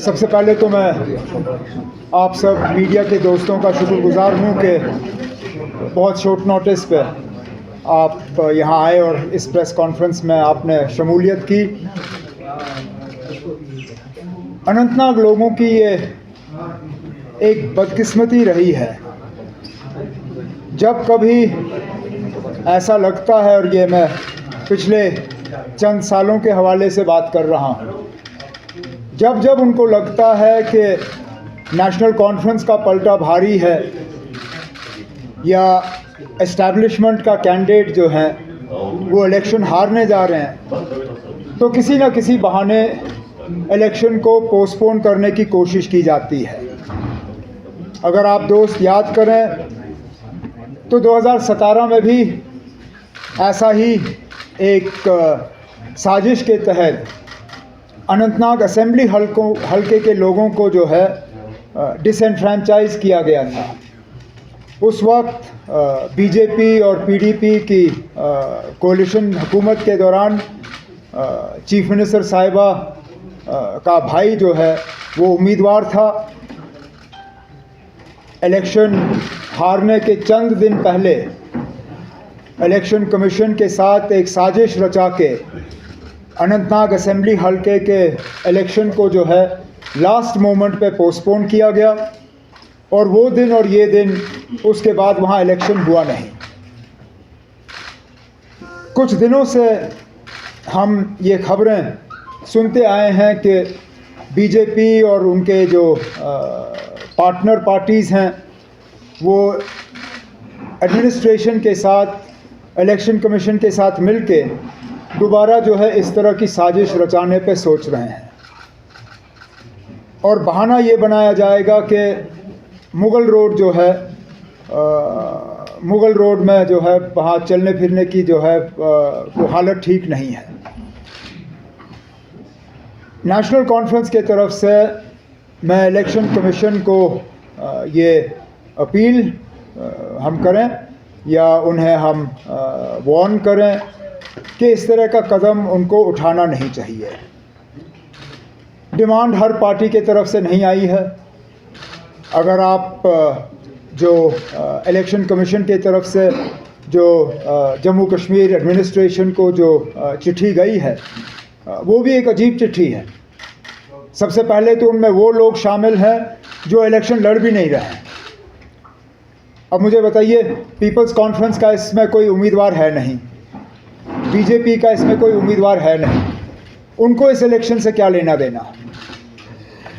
सबसे पहले तो मैं आप सब मीडिया के दोस्तों का शुक्रगुजार हूँ कि बहुत शॉर्ट नोटिस पे आप यहाँ आए और इस प्रेस कॉन्फ्रेंस में आपने शमूलियत की। अनंतनाग लोगों की ये एक बदकिस्मती रही है, जब कभी ऐसा लगता है, और ये मैं पिछले चंद सालों के हवाले से बात कर रहा हूँ, जब जब उनको लगता है कि नेशनल कॉन्फ्रेंस का पलटा भारी है या एस्टैब्लिशमेंट का कैंडिडेट जो है वो इलेक्शन हारने जा रहे हैं, तो किसी न किसी बहाने इलेक्शन को पोस्टपोन करने की कोशिश की जाती है। अगर आप दोस्त याद करें तो 2017 में भी ऐसा ही एक साजिश के तहत अनंतनाग असेंबली हल्के के लोगों को जो है डिसएनफ्रेंचाइज किया गया था। उस वक्त बीजेपी और पीडीपी की कोalition हुकूमत के दौरान चीफ मिनिस्टर साहिबा का भाई जो है वो उम्मीदवार था। इलेक्शन हारने के चंद दिन पहले इलेक्शन कमीशन के साथ एक साजिश रचा के अनंतनाग असेंबली हल्के के इलेक्शन को जो है लास्ट मोमेंट पे पोस्टपोन किया गया, और वो दिन और ये दिन उसके बाद वहाँ इलेक्शन हुआ नहीं। कुछ दिनों से हम ये खबरें सुनते आए हैं कि बीजेपी और उनके जो पार्टनर पार्टीज़ हैं वो एडमिनिस्ट्रेशन के साथ, इलेक्शन कमीशन के साथ मिलके दोबारा जो है इस तरह की साजिश रचाने पे सोच रहे हैं, और बहाना ये बनाया जाएगा कि मुगल रोड जो है, मुगल रोड में जो है वहाँ चलने फिरने की जो है वो हालत ठीक नहीं है। नेशनल कॉन्फ्रेंस के तरफ से मैं इलेक्शन कमीशन को ये अपील हम करें या उन्हें हम वार्न करें कि इस तरह का कदम उनको उठाना नहीं चाहिए। डिमांड हर पार्टी के तरफ से नहीं आई है। अगर आप जो इलेक्शन कमीशन के तरफ से जो जम्मू कश्मीर एडमिनिस्ट्रेशन को जो चिट्ठी गई है वो भी एक अजीब चिट्ठी है। सबसे पहले तो उनमें वो लोग शामिल हैं जो इलेक्शन लड़ भी नहीं रहे हैं। अब मुझे बताइए, पीपल्स कॉन्फ्रेंस का इसमें कोई उम्मीदवार है नहीं, बीजेपी का इसमें कोई उम्मीदवार है नहीं, उनको इस इलेक्शन से क्या लेना देना?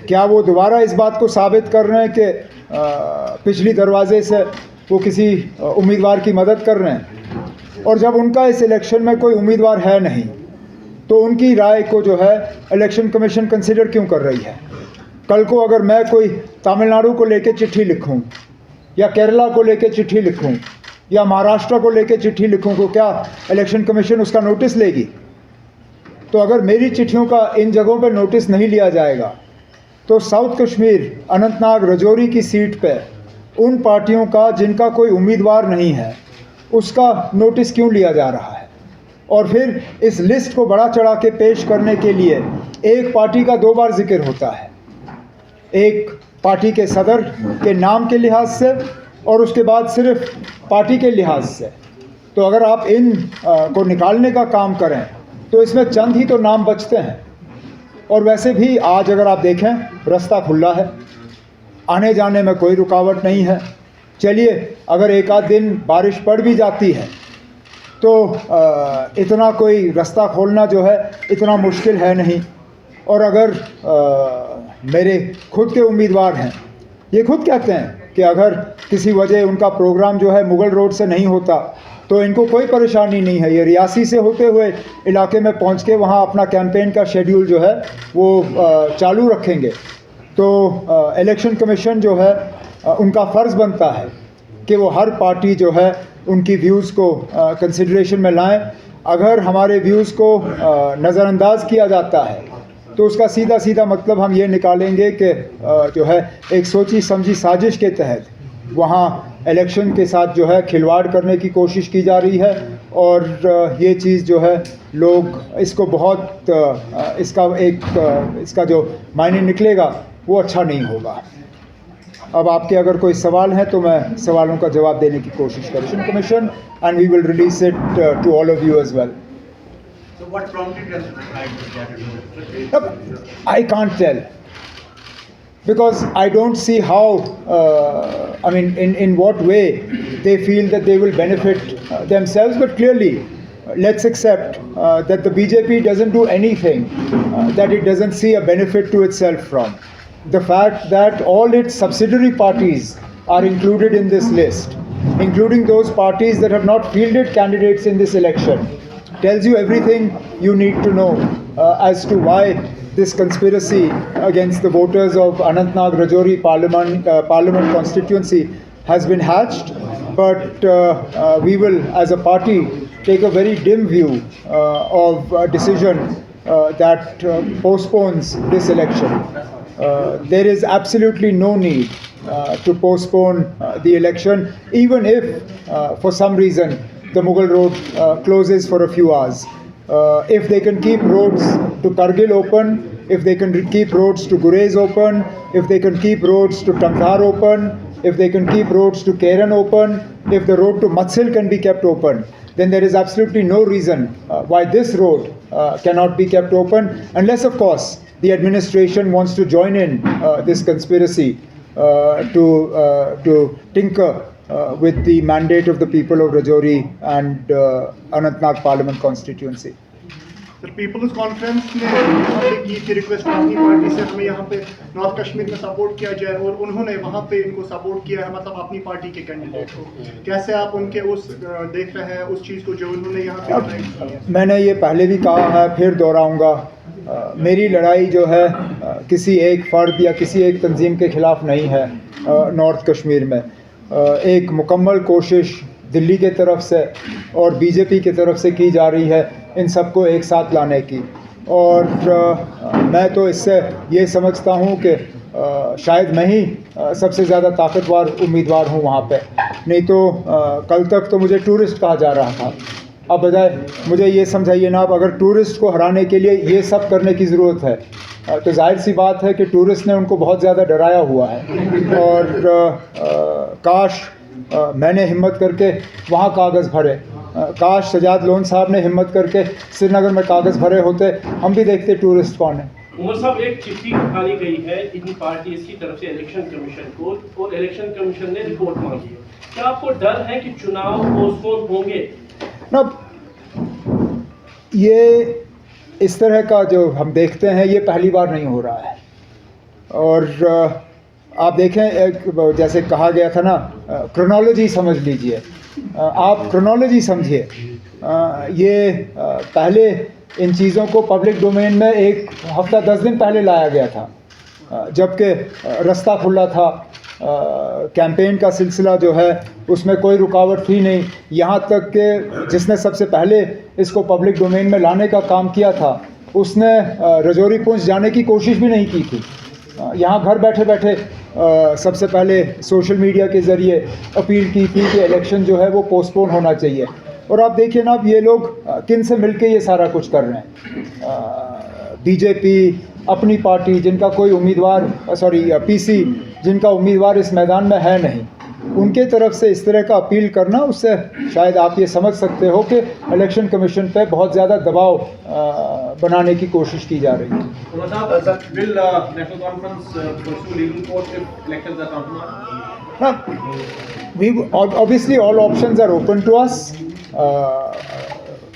क्या वो दोबारा इस बात को साबित कर रहे हैं कि पिछली दरवाजे से वो किसी उम्मीदवार की मदद कर रहे हैं? और जब उनका इस इलेक्शन में कोई उम्मीदवार है नहीं तो उनकी राय को जो है इलेक्शन कमीशन कंसिडर क्यों कर रही है? कल को अगर मैं कोई तमिलनाडु को लेके चिट्ठी लिखूं या केरला को लेके चिट्ठी लिखूं या महाराष्ट्र को लेके चिट्ठी लिखूं तो क्या इलेक्शन कमीशन उसका नोटिस लेगी? तो अगर मेरी चिट्ठियों का इन जगहों पर नोटिस नहीं लिया जाएगा तो साउथ कश्मीर, अनंतनाग, रजौरी की सीट पे उन पार्टियों का जिनका कोई उम्मीदवार नहीं है उसका नोटिस क्यों लिया जा रहा है? और फिर इस लिस्ट को बढ़ा चढ़ा के पेश करने के लिए एक पार्टी का 2 बार जिक्र होता है, एक पार्टी के सदर के नाम के लिहाज से और उसके बाद सिर्फ पार्टी के लिहाज से। तो अगर आप इन को निकालने का काम करें तो इसमें चंद ही तो नाम बचते हैं। और वैसे भी आज अगर आप देखें रास्ता खुला है, आने जाने में कोई रुकावट नहीं है। चलिए, अगर एक आध दिन बारिश पड़ भी जाती है तो इतना कोई रास्ता खोलना जो है इतना मुश्किल है नहीं। और अगर मेरे खुद के उम्मीदवार हैं, ये खुद कहते हैं कि अगर किसी वजह उनका प्रोग्राम जो है मुगल रोड से नहीं होता तो इनको कोई परेशानी नहीं है, ये रियासी से होते हुए इलाके में पहुंच के वहाँ अपना कैंपेन का शेड्यूल जो है वो चालू रखेंगे। तो इलेक्शन कमीशन जो है उनका फ़र्ज़ बनता है कि वो हर पार्टी जो है उनकी व्यूज़ को कंसिडरेशन में लाएं। अगर हमारे व्यूज़ को नज़रअंदाज किया जाता है तो उसका सीधा सीधा मतलब हम ये निकालेंगे कि जो है एक सोची समझी साजिश के तहत वहाँ इलेक्शन के साथ जो है खिलवाड़ करने की कोशिश की जा रही है और ये चीज़ जो है लोग इसको बहुत इसका जो मायने निकलेगा वो अच्छा नहीं होगा। अब आपके अगर कोई सवाल हैं तो मैं सवालों का जवाब देने की कोशिश करूँ commission and we will release it to all of you as well. So what prompted them to decide to get it? I can't tell because I don't see how, I mean, in what way they feel that they will benefit themselves. But clearly, let's accept that the BJP doesn't do anything that it doesn't see a benefit to itself from. The fact that all its subsidiary parties are included in this list, including those parties that have not fielded candidates in this election, tells you everything you need to know as to why this conspiracy against the voters of Anantnag Rajouri Parliament constituency has been hatched. But we will, as a party, take a very dim view of a decision that postpones this election. There is absolutely no need to postpone the election, even if for some reason the Mughal Road closes for a few hours. If they can keep roads to Kargil open, if they can keep roads to Gurez open, if they can keep roads to Tangdhar open, if they can keep roads to Keran open, if the road to Matsil can be kept open, then there is absolutely no reason why this road cannot be kept open, unless of course the administration wants to join in this conspiracy to tinker with the mandate of the people of Rajouri and Anantnag Parliament constituency. Sir People's Conference ने यहाँ पे की थी request अपनी party से हमें यहाँ पे नॉर्थ कश्मीर में सपोर्ट किया जाए और उन्होंने वहाँ पे इनको सपोर्ट किया है, मतलब अपनी पार्टी के कैंडिडेट को। कैसे आप उनके उस देख रहे हैं उस चीज़ को जो उन्होंने यहाँ पे? मैंने ये पहले भी कहा है, फिर दोहराऊंगा, मेरी लड़ाई जो है किसी एक फ़र्द या किसी एक तंजीम के ख़िलाफ़ नहीं है। नॉर्थ कश्मीर में एक मुकम्मल कोशिश दिल्ली के तरफ से और बीजेपी की तरफ से की जा रही है इन सबको एक साथ लाने की, और मैं तो इससे ये समझता हूँ कि शायद मैं ही सबसे ज़्यादा ताकतवर उम्मीदवार हूँ वहाँ पे। नहीं तो कल तक तो मुझे टूरिस्ट कहा जा रहा था। अब बजाय मुझे ये समझाइए ना, अब अगर टूरिस्ट को हराने के लिए ये सब करने की ज़रूरत है तो जाहिर सी बात है कि टूरिस्ट ने उनको बहुत ज़्यादा डराया हुआ है। और काश मैंने हिम्मत करके वहाँ कागज़ भरे, काश सजाद लोन साहब ने हिम्मत करके श्रीनगर में कागज़ भरे होते, हम भी देखते टूरिस्ट कौन है। उमर साहब, एक चिट्ठी लिखाई गई है इन पार्टीज की तरफ से इलेक्शन कमीशन को और इलेक्शन कमीशन ने रिपोर्ट मांगी है। क्या आपको डर है कि चुनाव पोस्टपोन होंगे? ना, ये इस तरह का जो हम देखते हैं ये पहली बार नहीं हो रहा है। और आप देखें, जैसे कहा गया था ना, क्रोनोलॉजी समझ लीजिए, आप क्रोनोलॉजी समझिए। ये पहले इन चीज़ों को पब्लिक डोमेन में एक हफ्ता 10 दिन पहले लाया गया था, जबकि रास्ता खुला था। कैंपेन का सिलसिला जो है उसमें कोई रुकावट थी नहीं। यहाँ तक कि जिसने सबसे पहले इसको पब्लिक डोमेन में लाने का काम किया था उसने रजौरी पुंछ जाने की कोशिश भी नहीं की थी। यहाँ घर बैठे बैठे सबसे पहले सोशल मीडिया के ज़रिए अपील की थी कि इलेक्शन जो है वो पोस्टपोन होना चाहिए। और आप देखिए ना, अब ये लोग किन से मिलके ये सारा कुछ कर रहे हैं। बीजेपी अपनी पार्टी जिनका कोई उम्मीदवार पीसी जिनका उम्मीदवार इस मैदान में है नहीं, उनके तरफ से इस तरह का अपील करना, उससे शायद आप ये समझ सकते हो कि इलेक्शन कमीशन पे बहुत ज़्यादा दबाव बनाने की कोशिश की जा रही है। Obviously all options are open to us.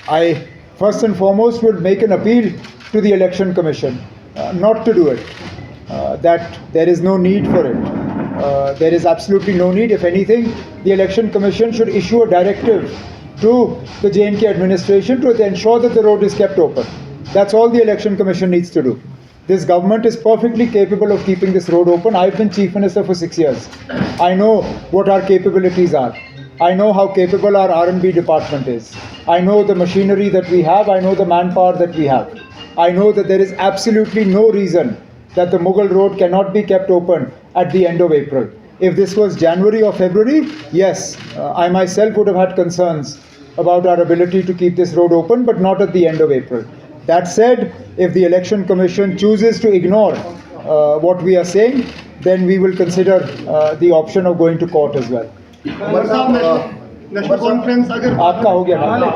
I first and foremost would make an appeal to the election commission not to do it, that there is no need for it. There is absolutely no need. If anything, the election commission should issue a directive to the J&K administration to ensure that the road is kept open. That's all the election commission needs to do. This government is perfectly capable of keeping this road open. I've been chief minister for 6 years. I know what our capabilities are. I know how capable our R&B department is. I know the machinery that we have. I know the manpower that we have. I know that there is absolutely no reason that the Mughal Road cannot be kept open at the end of April. If this was January or February, yes, I myself would have had concerns about our ability to keep this road open, but not at the end of April. That said, if the Election Commission chooses to ignore what we are saying, then we will consider the option of going to court as well. Umar साहब national conference अगर आपका हो गया ना?